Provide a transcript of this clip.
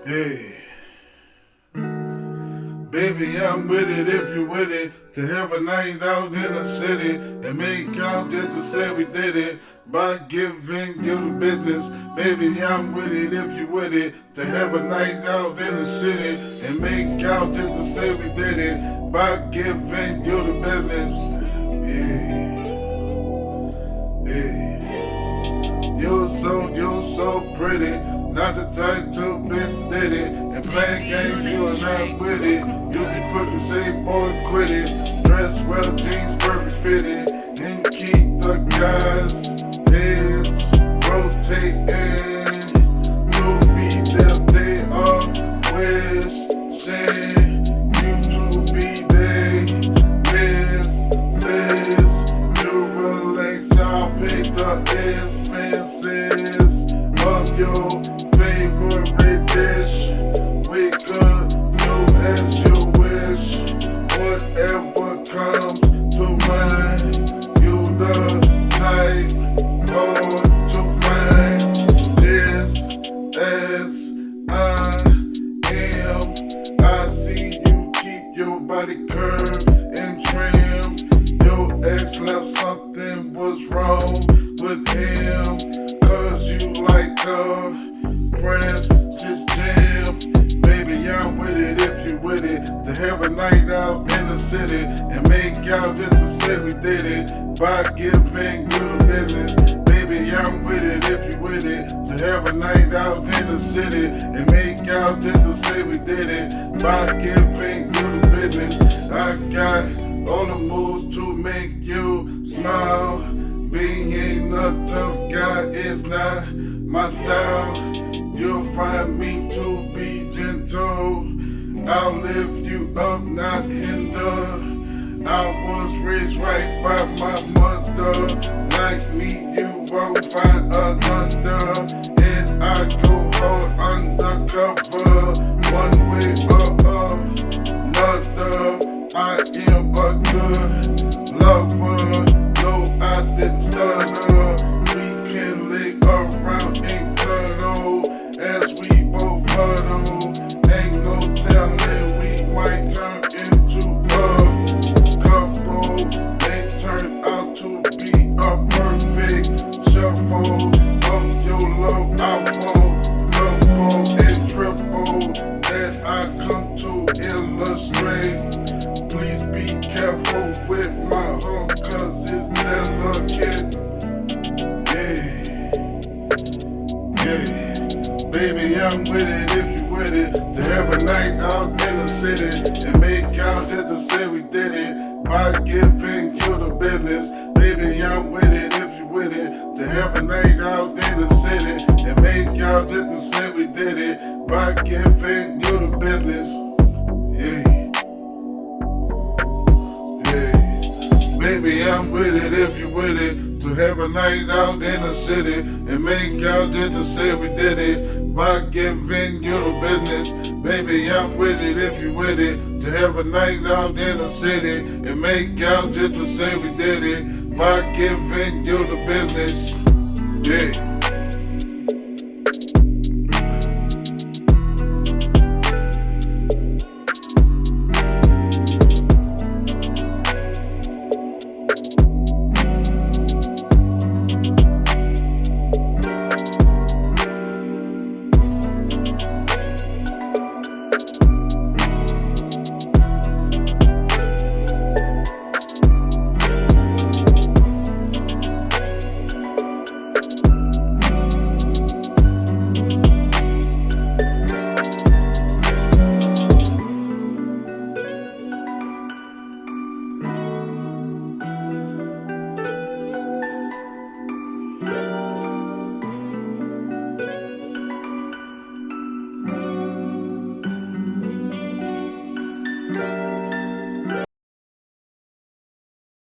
Hey, baby, I'm with it if you with it. To have a night out in the city and make out just to say we did it by giving you the business. Baby, I'm with it if you with it. To have a night out in the city and make out just to say we did it by giving you the business. Yeah, yeah. You're so pretty. Not the type to be steady and playing games, you are not with it. You be quick to say, boy, quit it. Dress well, jeans perfect fitted, and keep the guys' heads rotating. To be there, they are wishing you to be there. Misses, you relax, I'll pay the expenses of your favorite dish. We could do as you wish. Whatever comes to mind, you the type hard to find. Just as I am, I see you keep your body curved and trim. Your ex left, something was wrong with him, 'cause you like press, just jam. Baby, I'm with it if you with it. To have a night out in the city and make out just to say we did it by giving you the business. Baby, I'm with it if you with it. To have a night out in the city and make out just to say we did it by giving you the business. I got all the moves to make you smile. Being a tough guy is not my style. You'll find me to be gentle. I'll lift you up, not hinder. I was raised right by my mother. Like me, you won't find another. And I go hard undercover, one way or another. I am a good lover. No, I didn't stutter. We can lay around and cuddle as we both huddle. Ain't no telling, we might turn into a couple. May turn out to be a perfect shuffle of your love. I want double and triple that I come to illustrate. Please be careful with my heart, 'cause it's delicate. Baby, I'm with it if you with it. To have a night out in the city and make out just to say we did it by giving you the business. Baby, I'm with it if you with it. To have a night out in the city and make out just to say we did it by giving you the business. Yeah. Baby, I'm with it if you with it. To have a night out in the city and make out just to say we did it by giving you the business. Baby, I'm with it if you with it. To have a night out in the city and make out just to say we did it by giving you the business. Yeah.